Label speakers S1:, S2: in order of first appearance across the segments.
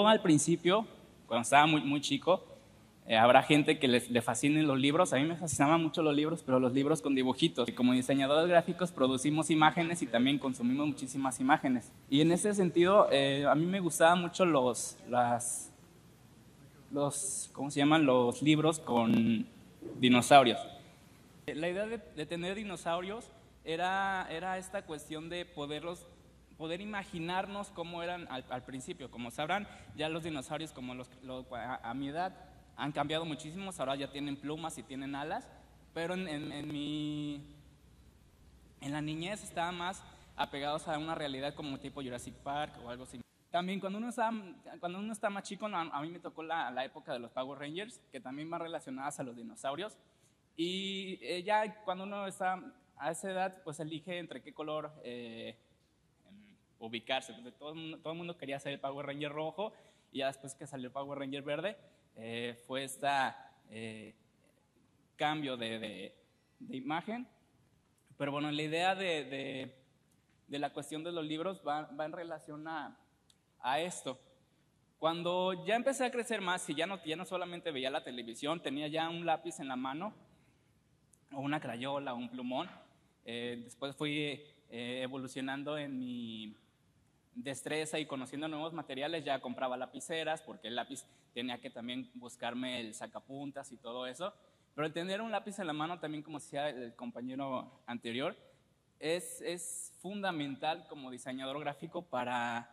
S1: yo al principio, cuando estaba muy chico, habrá gente que le fascinen los libros. A mí me fascinaban mucho los libros, pero los libros con dibujitos. Y como diseñadores gráficos producimos imágenes y también consumimos muchísimas imágenes. Y en ese sentido, a mí me gustaban mucho ¿cómo se llaman? Los libros con dinosaurios. La idea de tener dinosaurios era esta cuestión de poder imaginarnos cómo eran al principio. Como sabrán, ya los dinosaurios, como a mi edad, han cambiado muchísimo. Ahora ya tienen plumas y tienen alas, pero en la niñez estaban más apegados a una realidad como tipo Jurassic Park o algo así. También cuando uno está más chico, a mí me tocó la época de los Power Rangers, que también van relacionadas a los dinosaurios. Y ya cuando uno está a esa edad, pues elige entre qué color ubicarse. Todo el mundo quería ser el Power Ranger rojo, y ya después que salió el Power Ranger verde, fue cambio de imagen. Pero bueno, la idea de la cuestión de los libros va en relación a esto. Cuando ya empecé a crecer más y ya no solamente veía la televisión, tenía ya un lápiz en la mano, o una crayola, o un plumón. Después fui evolucionando en mi destreza y conociendo nuevos materiales. Ya compraba lapiceras, porque el lápiz tenía que también buscarme el sacapuntas y todo eso. Pero el tener un lápiz en la mano también, como decía el compañero anterior, es fundamental como diseñador gráfico para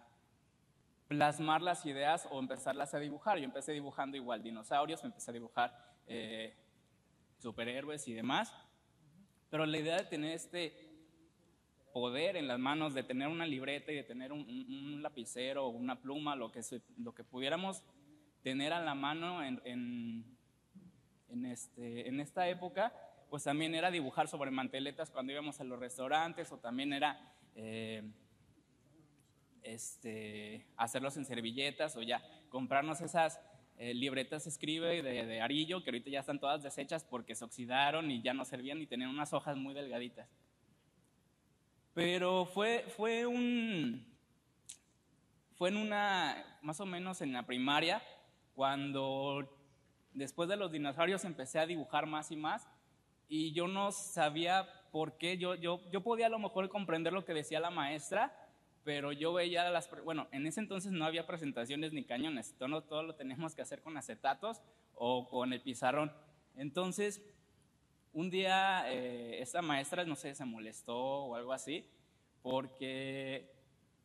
S1: plasmar las ideas o empezarlas a dibujar. Yo empecé dibujando igual dinosaurios, empecé a dibujar superhéroes y demás, pero la idea de tener este poder en las manos, de tener una libreta y de tener un lapicero o una pluma, lo que pudiéramos tener a la mano en esta época, pues también era dibujar sobre manteletas cuando íbamos a los restaurantes, o también era hacerlos en servilletas, o ya comprarnos esas libretas Escribe de Arillo, que ahorita ya están todas deshechas porque se oxidaron y ya no servían y tenían unas hojas muy delgaditas. Pero fue más o menos en la primaria, cuando después de los dinosaurios empecé a dibujar más y más, y yo no sabía por qué. Yo podía a lo mejor comprender lo que decía la maestra, pero yo veía bueno, en ese entonces no había presentaciones ni cañones, todo lo teníamos que hacer con acetatos o con el pizarrón. Entonces, un día esta maestra, no sé, se molestó o algo así, porque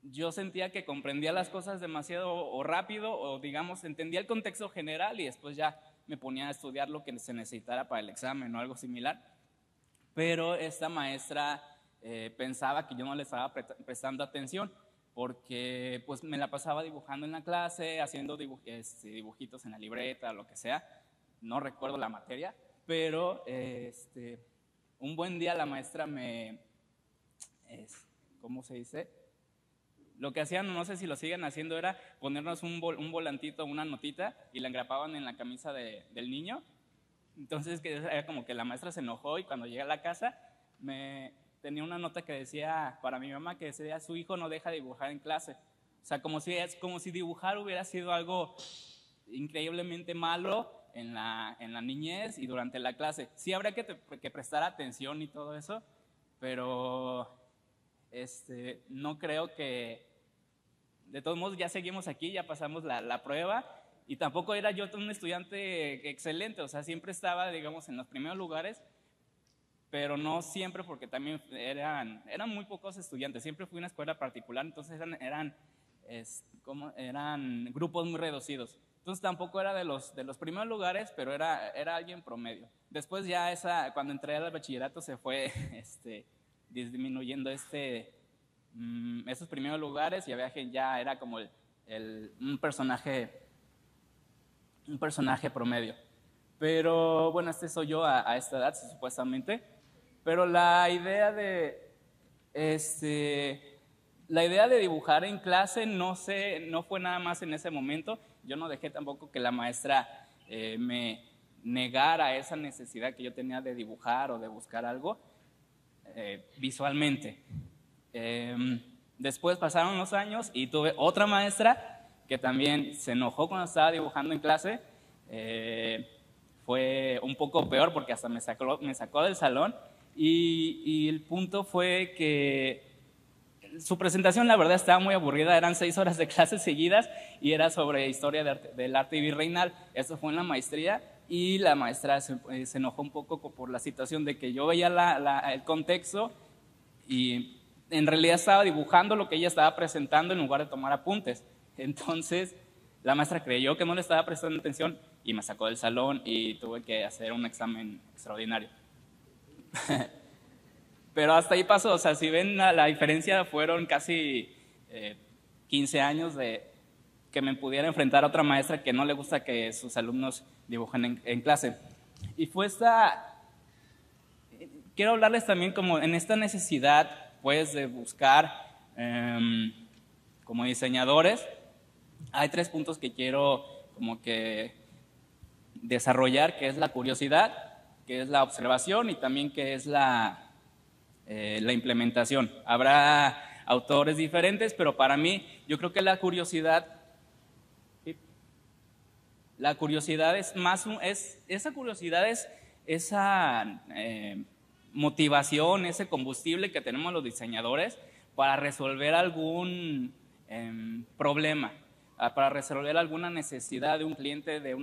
S1: yo sentía que comprendía las cosas demasiado o rápido, o digamos, entendía el contexto general y después ya me ponía a estudiar lo que se necesitara para el examen o algo similar. Pero esta maestra pensaba que yo no le estaba prestando atención, porque pues me la pasaba dibujando en la clase, haciendo dibujitos en la libreta, lo que sea. No recuerdo la materia, pero un buen día la maestra ¿cómo se dice? Lo que hacían, no sé si lo siguen haciendo, era ponernos un volantito, una notita, y la engrapaban en la camisa del niño. Entonces era como que la maestra se enojó, y cuando llegué a la casa tenía una nota que decía, para mi mamá, que decía: su hijo no deja de dibujar en clase. O sea, como si dibujar hubiera sido algo increíblemente malo en la niñez y durante la clase. Sí habría que prestar atención y todo eso, pero no creo que... De todos modos, ya seguimos aquí, ya pasamos la prueba, y tampoco era yo un estudiante excelente. O sea, siempre estaba, digamos, en los primeros lugares, pero no siempre, porque también eran muy pocos estudiantes. Siempre fui a una escuela particular, entonces eran grupos muy reducidos. Entonces tampoco era de los primeros lugares, pero era alguien promedio. Después ya cuando entré al bachillerato se fue disminuyendo esos primeros lugares, y había que ya era como un personaje promedio. Pero bueno, soy yo a esta edad, supuestamente. Pero la idea de dibujar en clase no fue nada más en ese momento. Yo no dejé tampoco que la maestra me negara esa necesidad que yo tenía de dibujar o de buscar algo visualmente. Después pasaron los años y tuve otra maestra que también se enojó cuando estaba dibujando en clase. Fue un poco peor porque hasta me sacó del salón, y el punto fue que su presentación, la verdad, estaba muy aburrida. Eran 6 horas de clases seguidas y era sobre historia del arte virreinal. Eso fue en la maestría, y la maestra se enojó un poco por la situación de que yo veía el contexto y en realidad estaba dibujando lo que ella estaba presentando en lugar de tomar apuntes. Entonces la maestra creyó que no le estaba prestando atención y me sacó del salón y tuve que hacer un examen extraordinario. Pero hasta ahí pasó. O sea, si ven la diferencia, fueron casi 15 años de que me pudiera enfrentar a otra maestra que no le gusta que sus alumnos dibujen en clase. Y fue quiero hablarles también como en esta necesidad, pues, de buscar como diseñadores. Hay 3 puntos que quiero como que desarrollar, que es la curiosidad, que es la observación y también que es la implementación. Habrá autores diferentes, pero para mí yo creo que la curiosidad es más esa curiosidad es esa motivación, ese combustible que tenemos los diseñadores para resolver algún problema, para resolver alguna necesidad de un cliente, de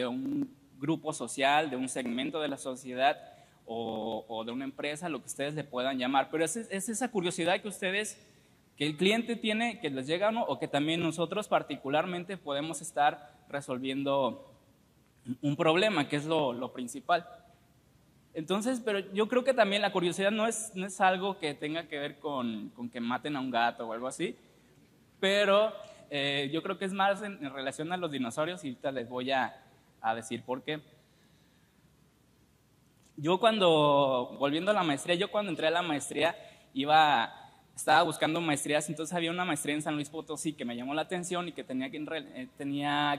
S1: un grupo social, de un segmento de la sociedad o de una empresa, lo que ustedes le puedan llamar. Pero es esa curiosidad que el cliente tiene, que les llega, ¿no? O que también nosotros particularmente podemos estar resolviendo un problema, que es lo principal. Entonces, pero yo creo que también la curiosidad no es algo que tenga que ver con que maten a un gato o algo así, pero yo creo que es más en relación a los dinosaurios, y ahorita les voy a decir por qué. Volviendo a la maestría, yo cuando entré a la maestría estaba buscando maestrías. Entonces había una maestría en San Luis Potosí que me llamó la atención y que tenía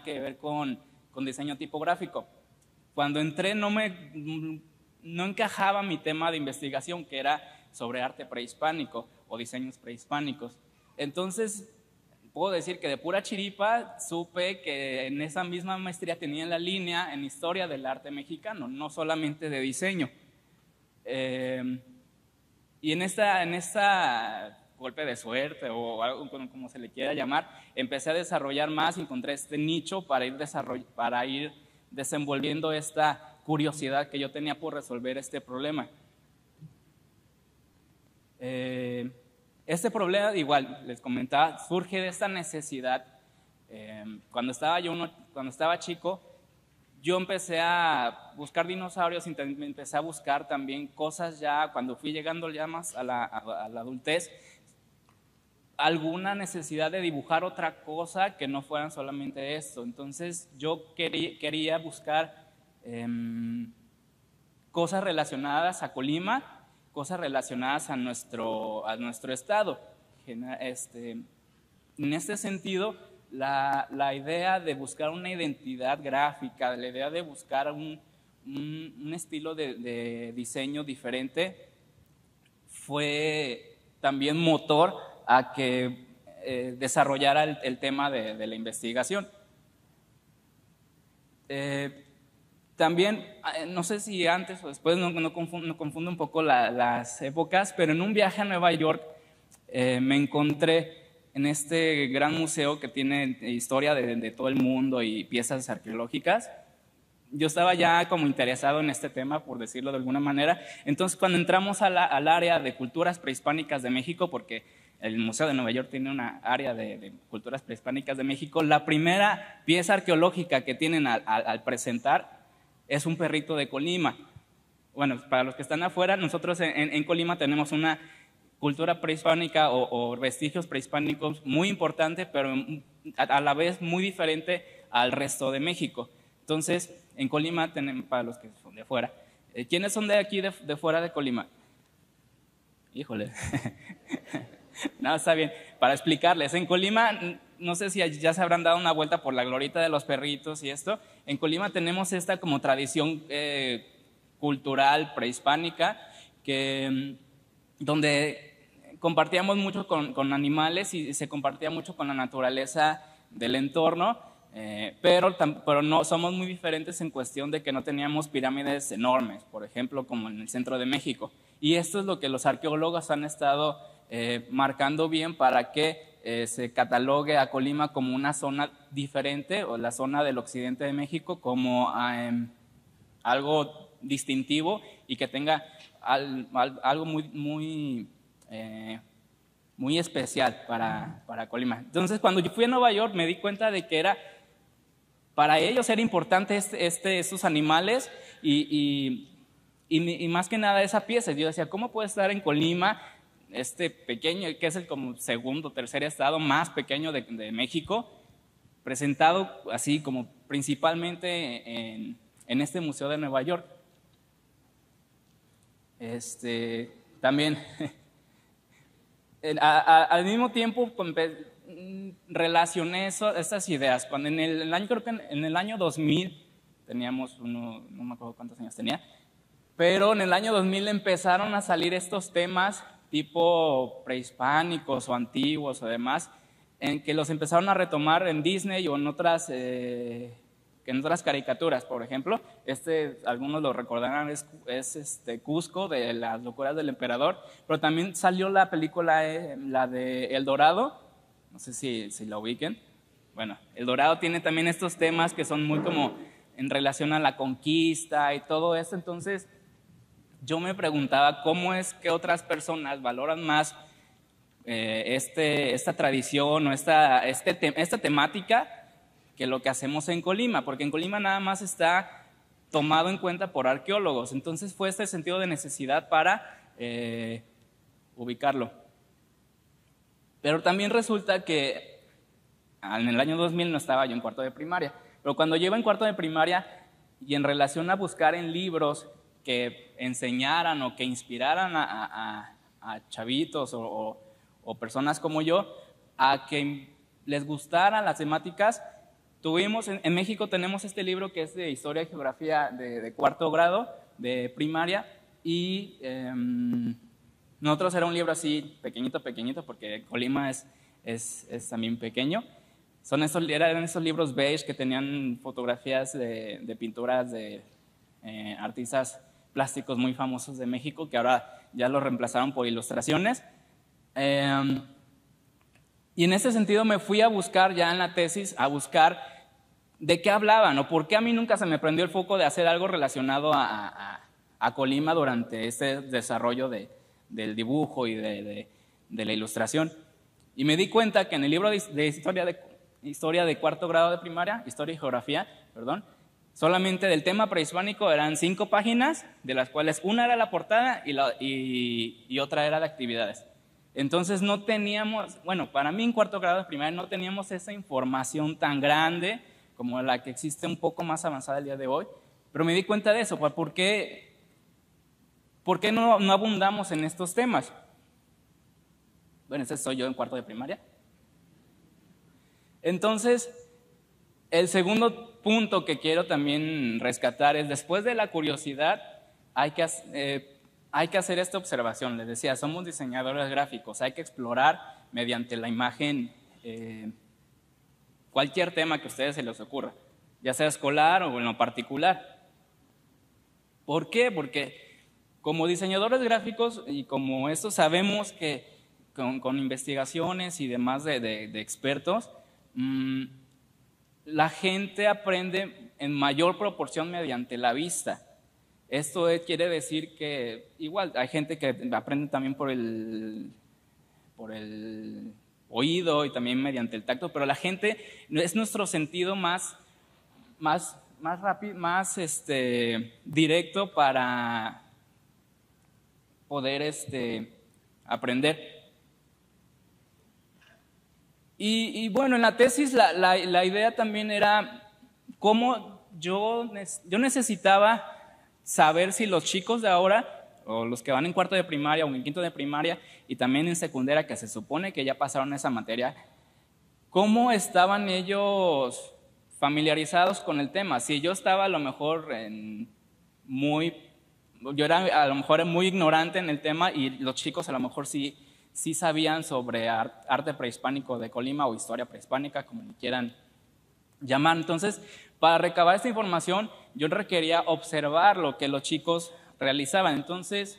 S1: que ver con diseño tipográfico. Cuando entré no encajaba mi tema de investigación, que era sobre arte prehispánico o diseños prehispánicos. Entonces puedo decir que de pura chiripa supe que en esa misma maestría tenía la línea en historia del arte mexicano, no solamente de diseño. Y en esta golpe de suerte o algo como se le quiera llamar, empecé a desarrollar más, encontré este nicho para ir desenvolviendo esta curiosidad que yo tenía por resolver este problema. Este problema, igual les comentaba, surge de esta necesidad. Cuando estaba chico, yo empecé a buscar dinosaurios, empecé a buscar también cosas ya, cuando fui llegando ya más a la adultez, alguna necesidad de dibujar otra cosa que no fueran solamente esto. Entonces yo quería buscar cosas relacionadas a Colima, cosas relacionadas a nuestro estado. En este sentido, la idea de buscar una identidad gráfica, la idea de buscar un estilo de diseño diferente, fue también motor a que desarrollara el tema de la investigación. También, no sé si antes o después, no confundo un poco las épocas, pero en un viaje a Nueva York me encontré en este gran museo que tiene historia de todo el mundo y piezas arqueológicas. Yo estaba ya como interesado en este tema, por decirlo de alguna manera. Entonces, cuando entramos al área de culturas prehispánicas de México, porque el Museo de Nueva York tiene una área de culturas prehispánicas de México, la primera pieza arqueológica que tienen al presentar es un perrito de Colima. Bueno, para los que están afuera, nosotros en Colima tenemos una cultura prehispánica o vestigios prehispánicos muy importante, pero a la vez muy diferente al resto de México. Entonces, en Colima tenemos, para los que son de afuera, ¿quiénes son de aquí de fuera de Colima? Híjole. No, está bien. Para explicarles, en Colima, no sé si ya se habrán dado una vuelta por la glorieta de los perritos y esto. En Colima tenemos esta como tradición cultural prehispánica donde compartíamos mucho con animales y se compartía mucho con la naturaleza del entorno, pero no, somos muy diferentes en cuestión de que no teníamos pirámides enormes, por ejemplo, como en el centro de México. Y esto es lo que los arqueólogos han estado marcando bien para que se catalogue a Colima como una zona diferente, o la zona del occidente de México, como algo distintivo y que tenga algo muy especial para Colima. Entonces, cuando yo fui a Nueva York, me di cuenta de que para ellos era importante estos animales y más que nada esa pieza. Yo decía, ¿cómo puede estar en Colima, este pequeño, que es el como segundo, tercer estado más pequeño de México, presentado así como principalmente en este museo de Nueva York? También al mismo tiempo relacioné estas ideas. Cuando creo que en el año 2000 teníamos no me acuerdo cuántos años tenía, pero en el año 2000 empezaron a salir estos temas tipo prehispánicos o antiguos o demás, en que los empezaron a retomar en Disney o en otras caricaturas. Por ejemplo, algunos lo recordarán, es Cusco, de las locuras del emperador, pero también salió la película, la de El Dorado, no sé si la ubiquen. Bueno, El Dorado tiene también estos temas que son muy como en relación a la conquista y todo eso. Entonces yo me preguntaba cómo es que otras personas valoran más esta tradición o esta temática que lo que hacemos en Colima, porque en Colima nada más está tomado en cuenta por arqueólogos. Entonces fue este sentido de necesidad para ubicarlo. Pero también resulta que en el año 2000 no estaba yo en cuarto de primaria, pero cuando yo iba en cuarto de primaria y en relación a buscar en libros que enseñaran o que inspiraran a chavitos o personas como yo a que les gustaran las temáticas, en México tenemos este libro que es de Historia y Geografía de cuarto grado de primaria, y nosotros era un libro así pequeñito, porque Colima es también pequeño. Eran esos libros beige que tenían fotografías de pinturas de artistas plásticos muy famosos de México, que ahora ya los reemplazaron por ilustraciones. Y en ese sentido me fui a buscar ya en la tesis, a buscar de qué hablaban o por qué a mí nunca se me prendió el foco de hacer algo relacionado a Colima durante este desarrollo del dibujo y de la ilustración. Y me di cuenta que en el libro de historia de cuarto grado de primaria, Historia y Geografía, perdón, solamente del tema prehispánico eran 5 páginas, de las cuales una era la portada y otra era de actividades. Entonces no teníamos, bueno, para mí en cuarto grado de primaria no teníamos esa información tan grande como la que existe un poco más avanzada el día de hoy, pero me di cuenta de eso. ¿Por qué no abundamos en estos temas? Bueno, ese soy yo en cuarto de primaria. Entonces, el segundo punto que quiero también rescatar es, después de la curiosidad, hay que hacer esta observación. Les decía, somos diseñadores gráficos, hay que explorar mediante la imagen cualquier tema que a ustedes se les ocurra, ya sea escolar o en lo particular. ¿Por qué? Porque como diseñadores gráficos y como esto sabemos que con investigaciones y demás de expertos, la gente aprende en mayor proporción mediante la vista. Esto quiere decir que igual hay gente que aprende también por el oído y también mediante el tacto, pero la gente es nuestro sentido más rápido, más directo para poder aprender. Y bueno, en la tesis la idea también era cómo yo necesitaba saber si los chicos de ahora, o los que van en cuarto de primaria o en quinto de primaria y también en secundaria, que se supone que ya pasaron esa materia, cómo estaban ellos familiarizados con el tema. Si yo estaba a lo mejor yo era a lo mejor muy ignorante en el tema y los chicos a lo mejor sí sí sabían sobre arte prehispánico de Colima o historia prehispánica, como le quieran llamar. Entonces, para recabar esta información, yo requería observar lo que los chicos realizaban. Entonces,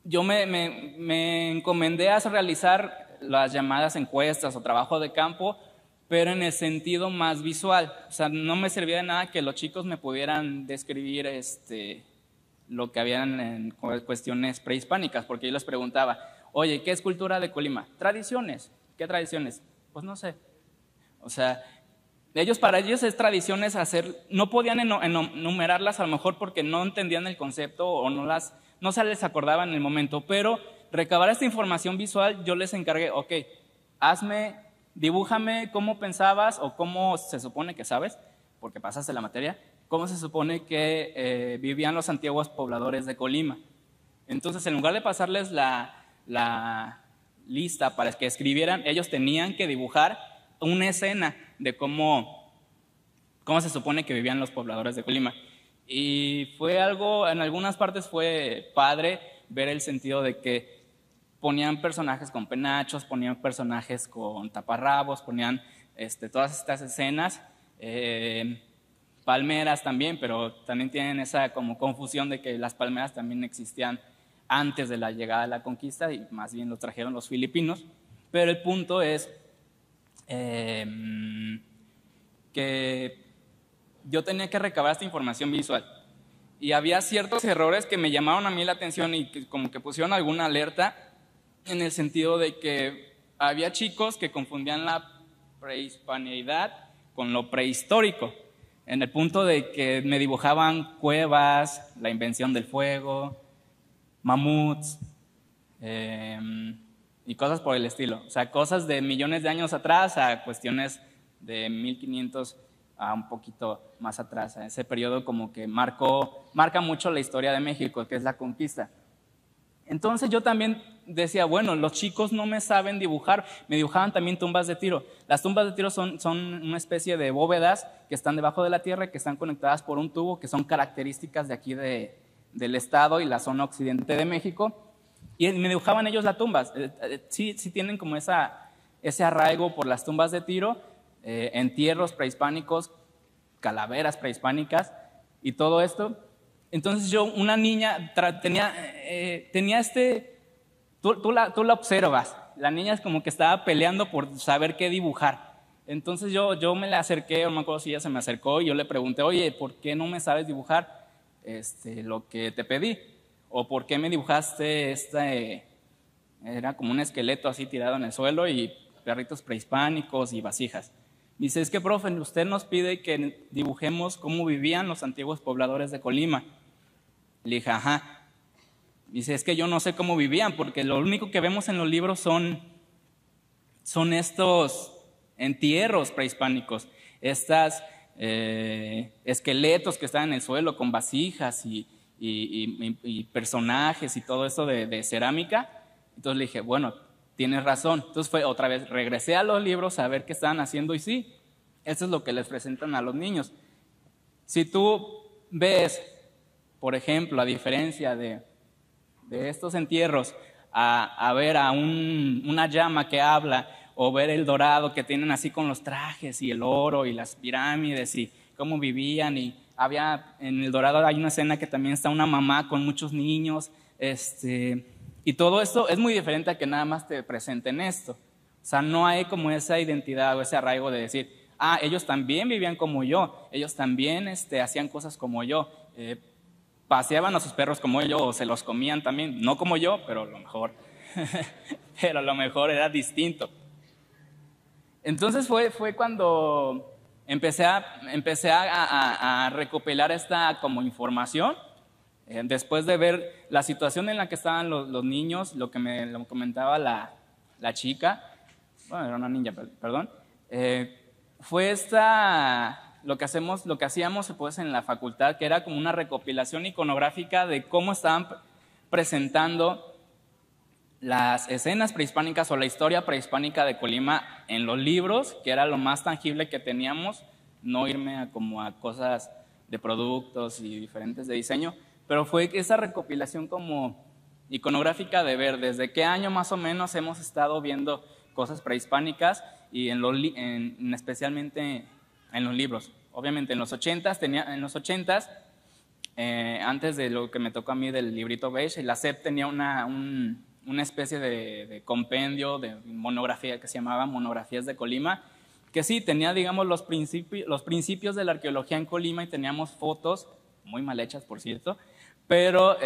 S1: yo me encomendé a realizar las llamadas encuestas o trabajo de campo, pero en el sentido más visual. O sea, no me servía de nada que los chicos me pudieran describir lo que habían en cuestiones prehispánicas, porque yo les preguntaba, oye, ¿qué es cultura de Colima? Tradiciones. ¿Qué tradiciones? Pues no sé. O sea, para ellos es tradiciones hacer, no podían enumerarlas a lo mejor porque no entendían el concepto o no se les acordaba en el momento, pero recabar esta información visual yo les encargué, ok, dibújame cómo pensabas o cómo se supone que sabes, porque pasaste la materia, cómo se supone que vivían los antiguos pobladores de Colima. Entonces, en lugar de pasarles la lista para que escribieran, ellos tenían que dibujar una escena de cómo se supone que vivían los pobladores de Colima. Y fue algo, en algunas partes fue padre ver el sentido de que ponían personajes con penachos, ponían personajes con taparrabos, ponían todas estas escenas, palmeras también, pero también tienen esa como confusión de que las palmeras también existían antes de la llegada de la conquista y más bien lo trajeron los filipinos. Pero el punto es que yo tenía que recabar esta información visual y había ciertos errores que me llamaron a mí la atención y que como que pusieron alguna alerta, en el sentido de que había chicos que confundían la prehispaneidad con lo prehistórico, en el punto de que me dibujaban cuevas, la invención del fuego, mamuts y cosas por el estilo. O sea, cosas de millones de años atrás a cuestiones de 1500 a un poquito más atrás. Ese periodo como que marca mucho la historia de México, que es la conquista. Entonces yo también decía, bueno, los chicos no me saben dibujar, me dibujaban también tumbas de tiro. Las tumbas de tiro son una especie de bóvedas que están debajo de la tierra, que están conectadas por un tubo, que son características de aquí del estado y la zona occidente de México, y me dibujaban ellos las tumbas. Sí tienen como ese arraigo por las tumbas de tiro, entierros prehispánicos, calaveras prehispánicas y todo esto. Entonces una niña tenía tú la observas, la niña es como que estaba peleando por saber qué dibujar. Entonces yo me la acerqué, no me acuerdo si ella se me acercó y yo le pregunté, oye, ¿por qué no me sabes dibujar lo que te pedí? ¿O por qué me dibujaste era como un esqueleto así tirado en el suelo y perritos prehispánicos y vasijas? Dice, es que profe, usted nos pide que dibujemos cómo vivían los antiguos pobladores de Colima. Le dije, ajá. Dice, es que yo no sé cómo vivían, porque lo único que vemos en los libros son estos entierros prehispánicos, estos esqueletos que están en el suelo con vasijas y personajes y todo eso de cerámica. Entonces le dije, bueno, tienes razón. Entonces fue otra vez, regresé a los libros a ver qué estaban haciendo y sí, eso es lo que les presentan a los niños. Si tú ves, por ejemplo, a diferencia de estos entierros, a ver a una llama que habla, o ver el dorado que tienen así con los trajes y el oro y las pirámides y cómo vivían, y en el dorado hay una escena que también está una mamá con muchos niños, y todo esto es muy diferente a que nada más te presenten esto. O sea, no hay como esa identidad o ese arraigo de decir, ellos también vivían como yo, ellos también hacían cosas como yo, paseaban a sus perros como yo, o se los comían también, no como yo, pero a lo mejor era distinto. Entonces fue cuando empecé a recopilar esta como información, después de ver la situación en la que estaban los niños, lo que me comentaba la chica, bueno, era una niña, perdón, fue lo que hacíamos pues en la facultad, que era como una recopilación iconográfica de cómo estaban presentando las escenas prehispánicas o la historia prehispánica de Colima en los libros, que era lo más tangible que teníamos, no irme a cosas de productos y diferentes de diseño, pero fue esa recopilación como iconográfica de ver desde qué año más o menos hemos estado viendo cosas prehispánicas y especialmente en los libros. Obviamente en los 80s, antes de lo que me tocó a mí del librito beige, la SEP tenía una especie de compendio, de monografía que se llamaba Monografías de Colima, que sí, tenía, digamos, los principios de la arqueología en Colima y teníamos fotos, muy mal hechas, por cierto, pero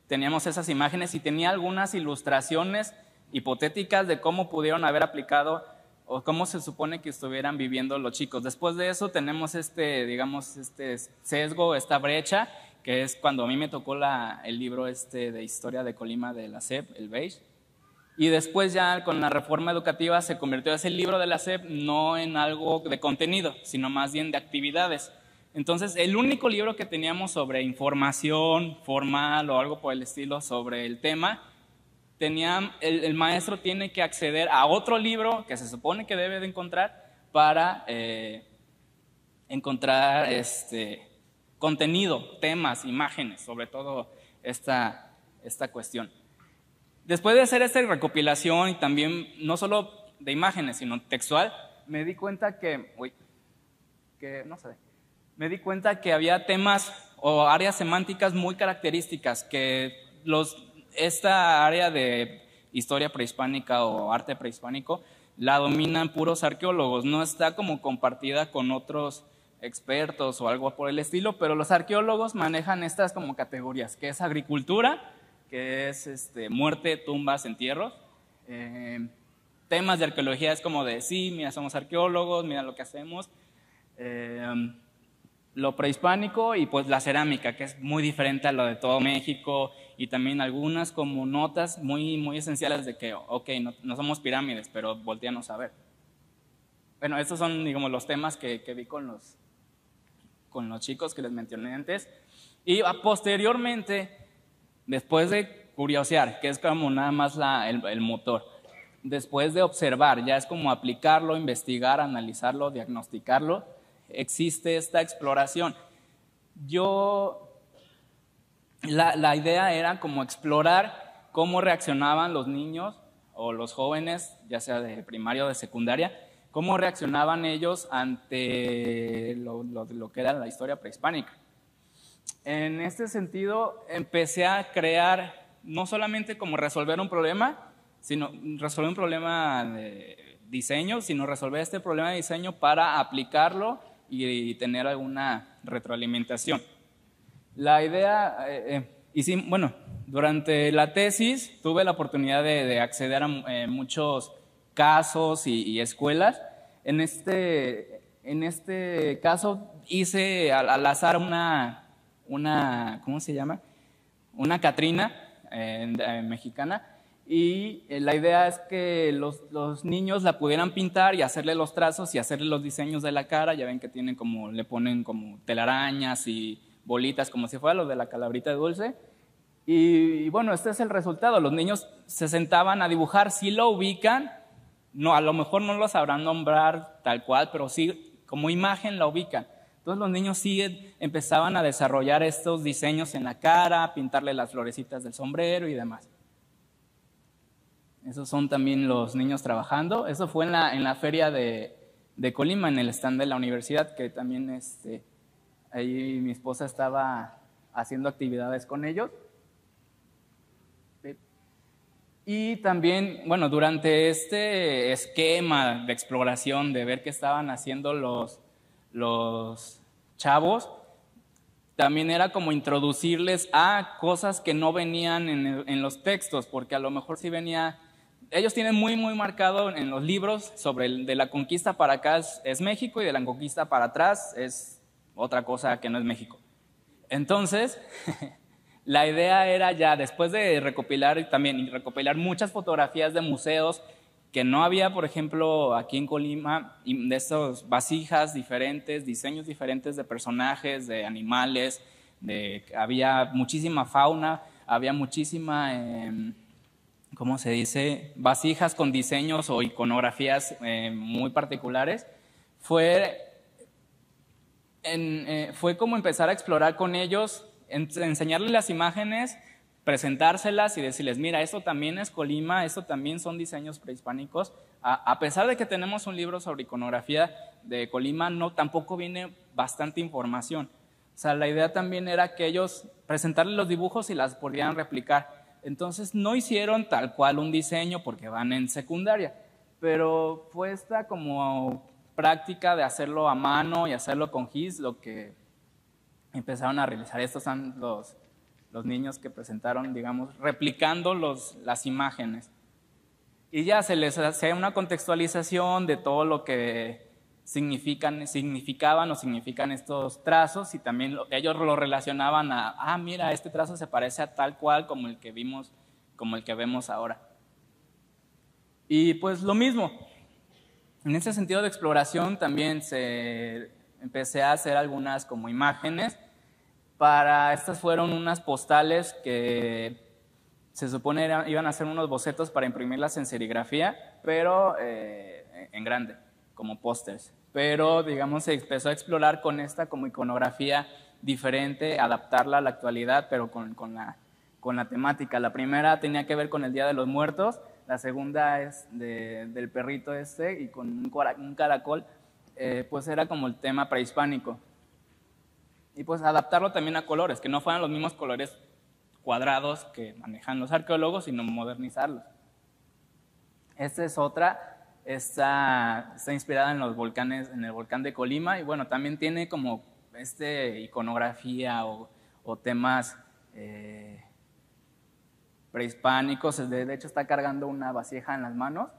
S1: teníamos esas imágenes y tenía algunas ilustraciones hipotéticas de cómo pudieron haber aplicado o cómo se supone que estuvieran viviendo los chicos. Después de eso tenemos digamos, este sesgo, esta brecha, que es cuando a mí me tocó el libro de historia de Colima de la SEP, el beige. Y después ya con la reforma educativa se convirtió ese libro de la SEP no en algo de contenido, sino más bien de actividades. Entonces, el único libro que teníamos sobre información formal o algo por el estilo sobre el tema, el maestro tiene que acceder a otro libro que se supone que debe de encontrar para encontrar contenido, temas, imágenes, sobre todo esta cuestión. Después de hacer esta recopilación y también no solo de imágenes, sino textual, me di cuenta que había temas o áreas semánticas muy características que esta área de historia prehispánica o arte prehispánico la dominan puros arqueólogos, no está como compartida con otros expertos o algo por el estilo, pero los arqueólogos manejan estas como categorías, que es agricultura, que es muerte, tumbas, entierros. Temas de arqueología es como de, sí, mira, somos arqueólogos, mira lo que hacemos. Lo prehispánico y pues la cerámica, que es muy diferente a lo de todo México, y también algunas como notas muy, muy esenciales de que, ok, no somos pirámides, pero volteanos a ver. Bueno, estos son, digamos, los temas que vi con los chicos que les mencioné antes. Y posteriormente, después de curiosear, que es como nada más el motor, después de observar, ya es como aplicarlo, investigar, analizarlo, diagnosticarlo, existe esta exploración. La idea era como explorar cómo reaccionaban los niños o los jóvenes, ya sea de primaria o de secundaria, cómo reaccionaban ellos ante lo que era la historia prehispánica. En este sentido, empecé a crear, no solamente como resolver un problema, sino resolver un problema de diseño, sino resolver este problema de diseño para aplicarlo y tener alguna retroalimentación. La idea, bueno, durante la tesis tuve la oportunidad de acceder a muchos casos y escuelas. En este caso hice al azar ¿cómo se llama? Una Catrina mexicana, y la idea es que los niños la pudieran pintar y hacerle los trazos y hacerle los diseños de la cara. Ya ven que le ponen como telarañas y bolitas como si fuera lo de la calabrita de dulce. Y bueno, este es el resultado. Los niños se sentaban a dibujar, sí lo ubican, no, a lo mejor no lo sabrán nombrar tal cual, pero sí como imagen la ubican. Entonces los niños sí empezaban a desarrollar estos diseños en la cara, pintarle las florecitas del sombrero y demás. Esos son también los niños trabajando. Eso fue en la feria de Colima, en el stand de la universidad, que también ahí mi esposa estaba haciendo actividades con ellos. Y también, bueno, durante este esquema de exploración, de ver qué estaban haciendo los chavos, también era como introducirles a cosas que no venían en los textos, porque a lo mejor sí venía. Ellos tienen muy, muy marcado en los libros sobre de la conquista para acá es México y de la conquista para atrás es otra cosa que no es México. Entonces, la idea era ya, después de recopilar muchas fotografías de museos que no había, por ejemplo, aquí en Colima, de esas vasijas diferentes, diseños diferentes de personajes, de animales, había muchísima fauna, había muchísima, ¿cómo se dice?, vasijas con diseños o iconografías muy particulares. Fue como empezar a explorar con ellos, enseñarles las imágenes, presentárselas y decirles, mira, esto también es Colima, esto también son diseños prehispánicos. A pesar de que tenemos un libro sobre iconografía de Colima, tampoco viene bastante información. O sea, la idea también era que ellos presentarles los dibujos y las podían replicar. Entonces no hicieron tal cual un diseño porque van en secundaria, pero fue esta como práctica de hacerlo a mano y hacerlo con gis lo que empezaron a realizar. Estos son los niños que presentaron, digamos, replicando las imágenes. Y ya se les hacía una contextualización de todo lo que significaban o significan estos trazos, y también ellos lo relacionaban a, mira, este trazo se parece a tal cual como el que vimos, como el que vemos ahora. Y pues lo mismo, en ese sentido de exploración también empecé a hacer algunas como imágenes. Estas fueron unas postales que se supone iban a ser unos bocetos para imprimirlas en serigrafía, pero en grande, como pósters. Pero, digamos, se empezó a explorar con esta como iconografía diferente, adaptarla a la actualidad, pero con la temática. La primera tenía que ver con el Día de los Muertos, la segunda es del perrito y con un caracol, pues era como el tema prehispánico. Y pues adaptarlo también a colores, que no fueran los mismos colores cuadrados que manejan los arqueólogos, sino modernizarlos. Esta es otra, está inspirada en los volcanes, en el volcán de Colima, y bueno, también tiene como iconografía o temas prehispánicos. De hecho está cargando una vasija en las manos.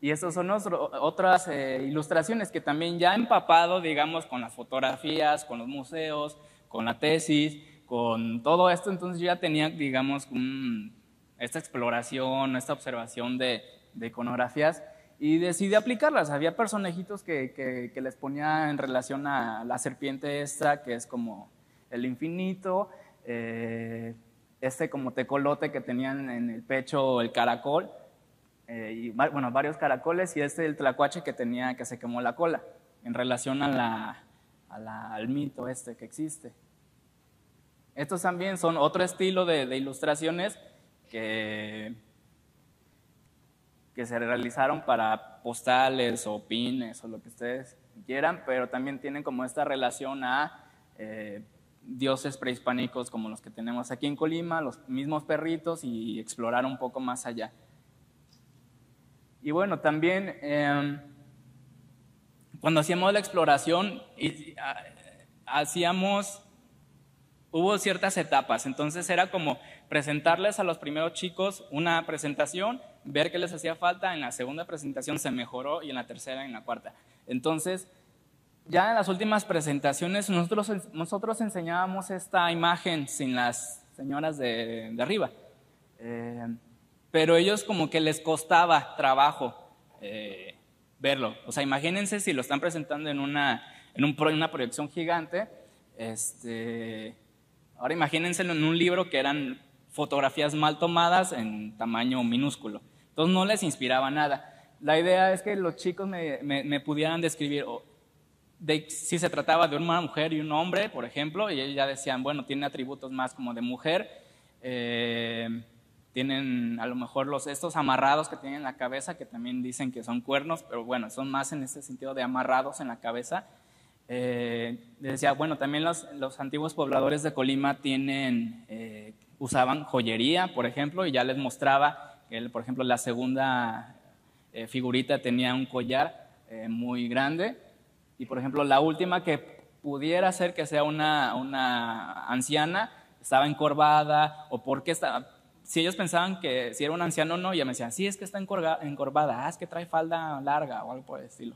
S1: Y estas son otras ilustraciones que también ya empapado, digamos, con las fotografías, con los museos, con la tesis, con todo esto. Entonces yo ya tenía, digamos, esta exploración, esta observación de iconografías, y decidí aplicarlas. Había personajitos que les ponía en relación a la serpiente esta, que es como el infinito, como tecolote que tenían en el pecho, el caracol, y bueno, varios caracoles, y el tlacuache que se quemó la cola, en relación al mito que existe. Estos también son otro estilo de ilustraciones que se realizaron para postales o pines o lo que ustedes quieran, pero también tienen como esta relación a dioses prehispánicos como los que tenemos aquí en Colima, los mismos perritos, y explorar un poco más allá. Y bueno, también cuando hacíamos la exploración, hubo ciertas etapas. Entonces era como presentarles a los primeros chicos una presentación, ver qué les hacía falta, en la segunda presentación se mejoró, y en la tercera y en la cuarta. Entonces, ya en las últimas presentaciones nosotros enseñábamos esta imagen sin las señoras de arriba. Pero ellos como que les costaba trabajo verlo. O sea, imagínense si lo están presentando en una proyección gigante. Ahora imagínenselo en un libro que eran fotografías mal tomadas en tamaño minúsculo. Entonces no les inspiraba nada. La idea es que los chicos me pudieran describir si se trataba de una mujer y un hombre, por ejemplo, y ellos ya decían, bueno, tiene atributos más como de mujer, tienen a lo mejor estos amarrados que tienen en la cabeza, que también dicen que son cuernos, pero bueno, son más en ese sentido de amarrados en la cabeza. Decía, bueno, también los antiguos pobladores de Colima usaban joyería, por ejemplo, y ya les mostraba que, por ejemplo, la segunda figurita tenía un collar muy grande, y por ejemplo, la última, que pudiera ser que sea una anciana, estaba encorvada, o porque estaba... Si ellos pensaban que si era un anciano o no, ya me decían, sí, es que está encorvada, es que trae falda larga o algo por el estilo.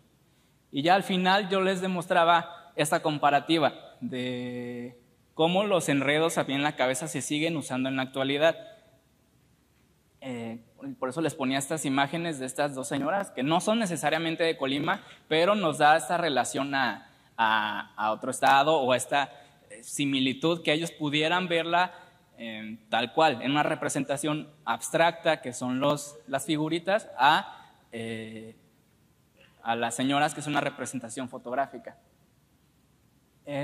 S1: Y ya al final yo les demostraba esta comparativa de cómo los enredos aquí en la cabeza se siguen usando en la actualidad. Por eso les ponía estas imágenes de estas dos señoras, que no son necesariamente de Colima, pero nos da esta relación a otro estado, o esta similitud, que ellos pudieran verla tal cual, en una representación abstracta, que son las figuritas, a las señoras, que es una representación fotográfica.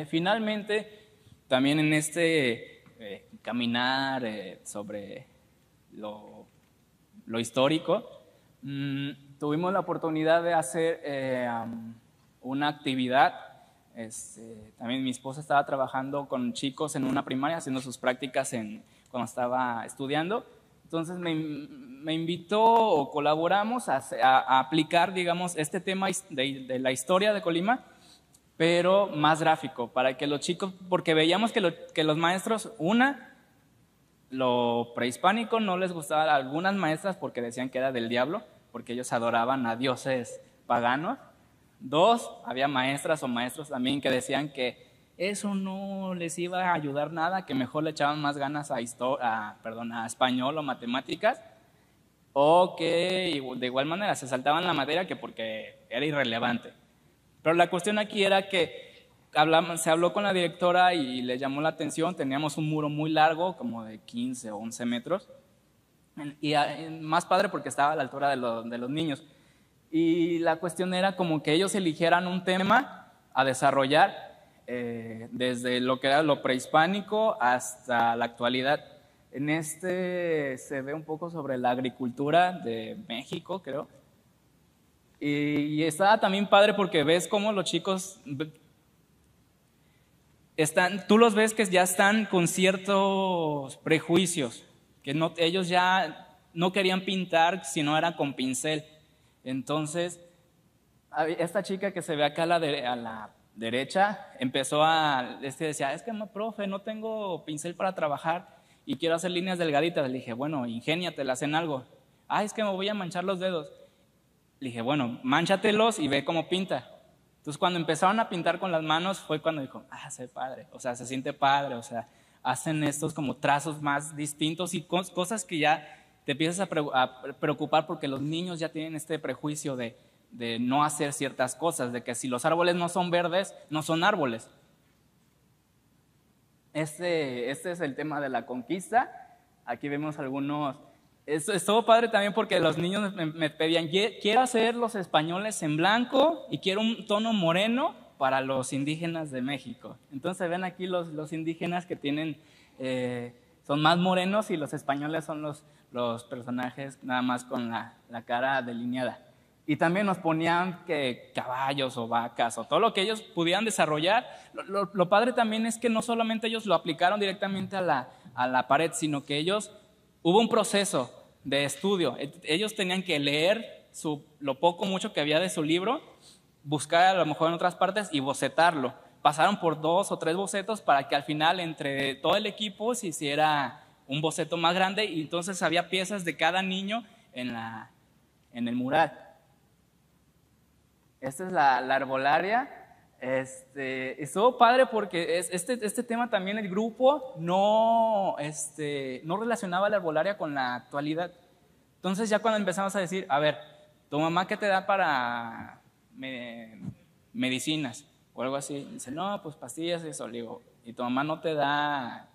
S1: Finalmente, también en caminar sobre lo histórico. Tuvimos la oportunidad de hacer una actividad. También mi esposa estaba trabajando con chicos en una primaria, haciendo sus prácticas cuando estaba estudiando. Entonces me invitó o colaboramos a aplicar, digamos, este tema de la historia de Colima, pero más gráfico, para que los chicos, porque veíamos que los maestros, lo prehispánico no les gustaba a algunas maestras porque decían que era del diablo, porque ellos adoraban a dioses paganos. 2, había maestras o maestros también que decían que eso no les iba a ayudar nada, que mejor le echaban más ganas a español o matemáticas, o que de igual manera se saltaban la materia que porque era irrelevante. Pero la cuestión aquí era que se habló con la directora y le llamó la atención. Teníamos un muro muy largo, como de 15 o 11 metros, y más padre porque estaba a la altura de los niños. Y la cuestión era como que ellos eligieran un tema a desarrollar desde lo que era lo prehispánico hasta la actualidad. En se ve un poco sobre la agricultura de México, creo. Y está también padre porque ves cómo los chicos tú los ves que ya están con ciertos prejuicios, que ellos ya no querían pintar si no era con pincel. Entonces, esta chica que se ve acá a la derecha empezó decía, es que no, profe, no tengo pincel para trabajar y quiero hacer líneas delgaditas. Le dije, bueno, ingéniatelas en algo. Es que me voy a manchar los dedos. Le dije, bueno, mánchatelos y ve cómo pinta. Entonces, cuando empezaron a pintar con las manos fue cuando dijo, se padre, o sea, se siente padre, o sea, hacen estos como trazos más distintos y cosas que ya te empiezas a preocupar porque los niños ya tienen este prejuicio de no hacer ciertas cosas, de que si los árboles no son verdes, no son árboles. Este es el tema de la conquista. Aquí vemos algunos. Estuvo padre también porque los niños me pedían, quiero hacer los españoles en blanco y quiero un tono moreno para los indígenas de México. Entonces ven aquí los indígenas que tienen, son más morenos y los españoles son los personajes nada más con la cara delineada. Y también nos ponían caballos o vacas o todo lo que ellos pudieran desarrollar. Lo padre también es que no solamente ellos lo aplicaron directamente a la pared, sino que hubo un proceso de estudio. Ellos tenían que leer lo poco mucho que había de su libro, buscar a lo mejor en otras partes y bocetarlo. Pasaron por 2 o 3 bocetos para que al final entre todo el equipo se hiciera un boceto más grande y entonces había piezas de cada niño en el mural. Esta es la herbolaria. Estuvo padre porque este tema también el grupo no relacionaba la herbolaria con la actualidad. Entonces ya cuando empezamos a decir, a ver, ¿tu mamá qué te da para medicinas o algo así? Dice, no, pues pastillas y eso. Le digo, ¿y tu mamá no te da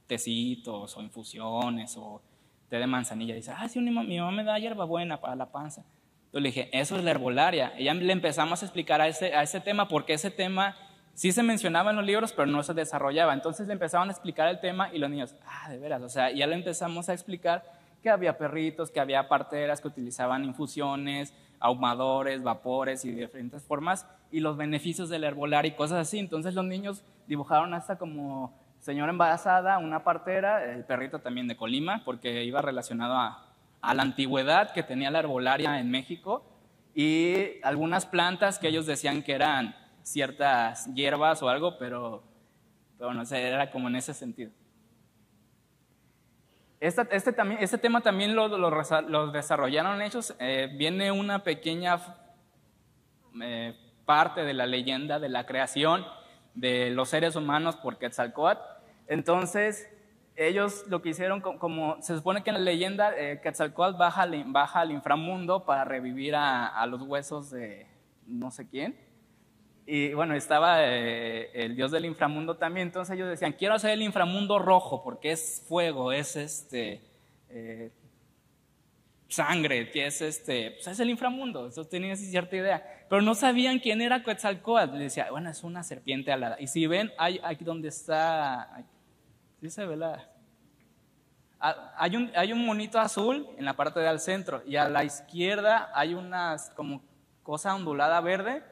S1: tecitos o infusiones o té de manzanilla? Dice, sí, mi mamá me da hierbabuena para la panza. Entonces le dije, eso es la herbolaria. Y ya le empezamos a explicar a ese tema, porque ese tema sí se mencionaba en los libros, pero no se desarrollaba. Entonces le empezaban a explicar el tema y los niños, de veras, o sea, ya le empezamos a explicar que había perritos, que había parteras que utilizaban infusiones, ahumadores, vapores y de diferentes formas, y los beneficios de la herbolaria y cosas así. Entonces los niños dibujaron hasta como señora embarazada, una partera, el perrito también de Colima, porque iba relacionado a la antigüedad que tenía la herbolaria en México, y algunas plantas que ellos decían que eran ciertas hierbas o algo, pero no sé, era como en ese sentido. Este tema también lo desarrollaron ellos. Viene una pequeña parte de la leyenda de la creación de los seres humanos por Quetzalcóatl. Entonces ellos lo que hicieron, como se supone que en la leyenda Quetzalcóatl baja al inframundo para revivir a los huesos de no sé quién. Y bueno, estaba el dios del inframundo también. Entonces ellos decían, quiero hacer el inframundo rojo porque es fuego, es sangre, que es pues es el inframundo. Eso tenían cierta idea, pero no sabían quién era Quetzalcóatl. Le decía, bueno, es una serpiente alada. Y si ven, aquí donde está, ¿sí se ve Hay un monito azul en la parte del centro y a la izquierda hay una como cosa ondulada verde.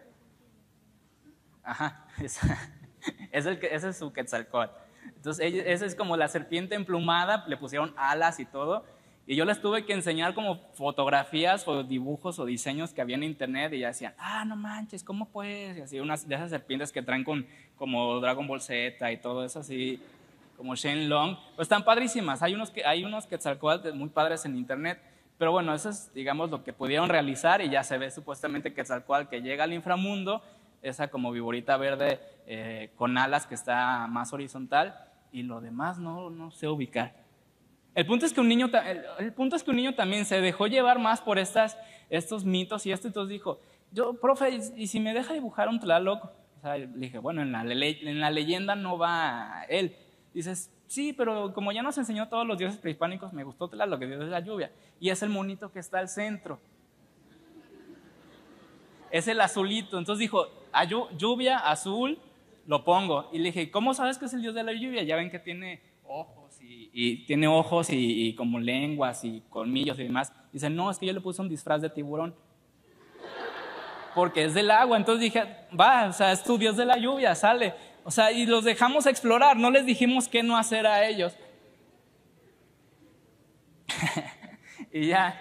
S1: Ajá, ese es su Quetzalcóatl. Entonces, esa es como la serpiente emplumada, le pusieron alas y todo. Y yo les tuve que enseñar como fotografías o dibujos o diseños que había en internet y ya decían, no manches, ¿cómo puedes? Y así, unas de esas serpientes que traen como Dragon Ball Z y todo eso así, como Shenlong, pues están padrísimas. Hay unos Quetzalcóatl muy padres en internet, pero bueno, eso es, digamos, lo que pudieron realizar y ya se ve supuestamente Quetzalcóatl que llega al inframundo, esa como viborita verde con alas que está más horizontal y lo demás no sé ubicar. El punto es que un niño también se dejó llevar más por estos mitos y entonces dijo, profe, ¿y si me deja dibujar un Tlaloc? O sea, le dije, bueno, en la leyenda no va él. Dices, sí, pero como ya nos enseñó todos los dioses prehispánicos, me gustó Tlaloc, que Dios es la lluvia. Y es el monito que está al centro. Es el azulito. Entonces dijo, lluvia, azul, lo pongo. Y le dije, ¿cómo sabes que es el dios de la lluvia? Ya ven que tiene ojos y tiene ojos y como lenguas y colmillos y demás. Dice, no, es que yo le puse un disfraz de tiburón. Porque es del agua. Entonces dije, o sea, es tu dios de la lluvia, sale. O sea, y los dejamos explorar, no les dijimos qué no hacer a ellos. Y ya,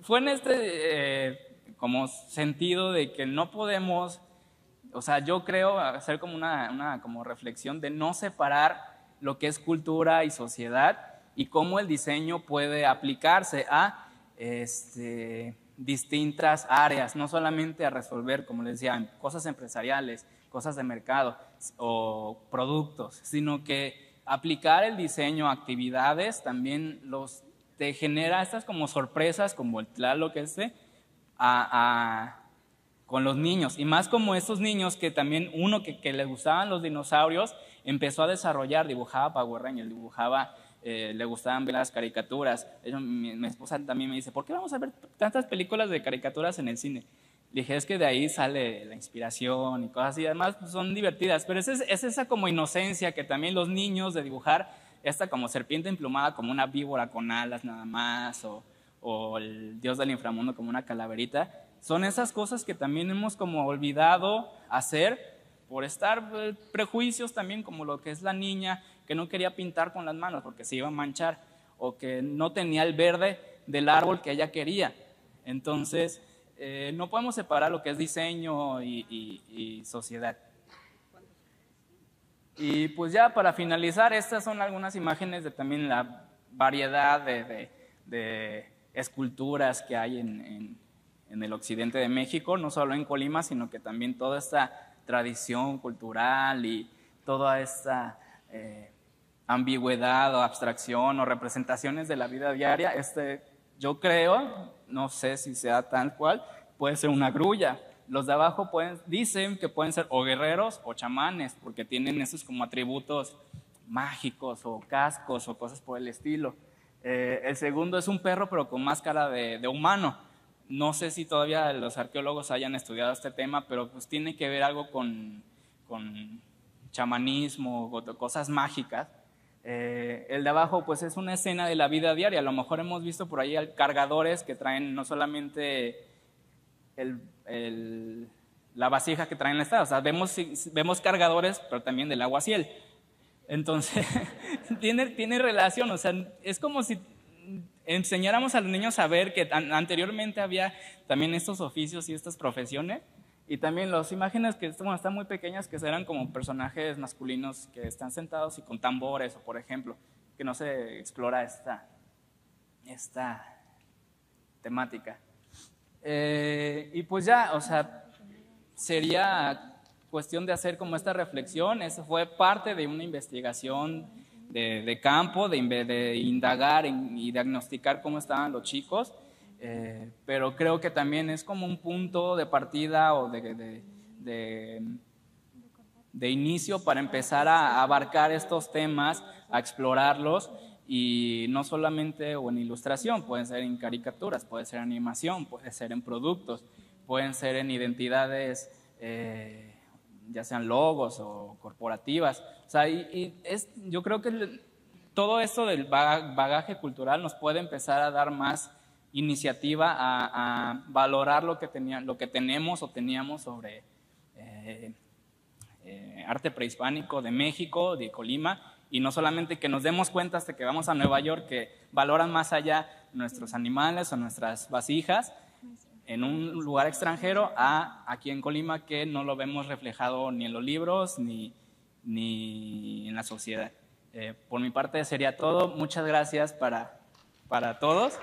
S1: fue en como sentido de que no podemos, o sea, yo creo hacer como una como reflexión de no separar lo que es cultura y sociedad y cómo el diseño puede aplicarse a distintas áreas, no solamente a resolver, como les decía, cosas empresariales, cosas de mercado o productos, sino que aplicar el diseño a actividades también te genera estas como sorpresas, como el Tlaloc con los niños, y más como estos niños que también uno que les gustaban los dinosaurios empezó a desarrollar, dibujaba Power Rangers, le gustaban ver las caricaturas. Mi esposa también me dice, ¿por qué vamos a ver tantas películas de caricaturas en el cine? Le dije, es que de ahí sale la inspiración y cosas así, además pues, son divertidas, pero es esa como inocencia que también los niños de dibujar esta como serpiente emplumada como una víbora con alas nada más, o el dios del inframundo como una calaverita, son esas cosas que también hemos como olvidado hacer por estar prejuicios también, como lo que es la niña que no quería pintar con las manos porque se iba a manchar, o que no tenía el verde del árbol que ella quería. Entonces, no podemos separar lo que es diseño y sociedad. Y pues ya para finalizar, estas son algunas imágenes de también la variedad de esculturas que hay en el occidente de México, no solo en Colima, sino que también toda esta tradición cultural y toda esta ambigüedad o abstracción o representaciones de la vida diaria. Yo creo, no sé si sea tal cual, puede ser una grulla. Los de abajo dicen que pueden ser o guerreros o chamanes, porque tienen esos como atributos mágicos o cascos o cosas por el estilo. El segundo es un perro, pero con máscara de humano. No sé si todavía los arqueólogos hayan estudiado este tema, pero pues tiene que ver algo con chamanismo o cosas mágicas. El de abajo pues es una escena de la vida diaria. A lo mejor hemos visto por ahí cargadores que traen no solamente la vasija que traen la estrada, o sea, vemos cargadores, pero también del aguaciel. Entonces, tiene relación, o sea, es como si enseñáramos a los niños a ver que anteriormente había también estos oficios y estas profesiones, y también las imágenes que están muy pequeñas, que serán como personajes masculinos que están sentados y con tambores, o por ejemplo, que no se explora esta temática. Y pues ya, o sea, sería cuestión de hacer como esta reflexión. Eso fue parte de una investigación de campo, de indagar y diagnosticar cómo estaban los chicos, pero creo que también es como un punto de partida o de inicio para empezar a abarcar estos temas, a explorarlos. Y no solamente o en ilustración, pueden ser en caricaturas, puede ser en animación, puede ser en productos, pueden ser en identidades, ya sean logos o corporativas. O sea, yo creo que todo esto del bagaje cultural nos puede empezar a dar más iniciativa a valorar lo que tenemos o teníamos sobre arte prehispánico de México, de Colima, y no solamente que nos demos cuenta hasta que vamos a Nueva York que valoran más allá nuestros animales o nuestras vasijas en un lugar extranjero a aquí en Colima, que no lo vemos reflejado ni en los libros ni en la sociedad. Por mi parte sería todo. Muchas gracias para todos.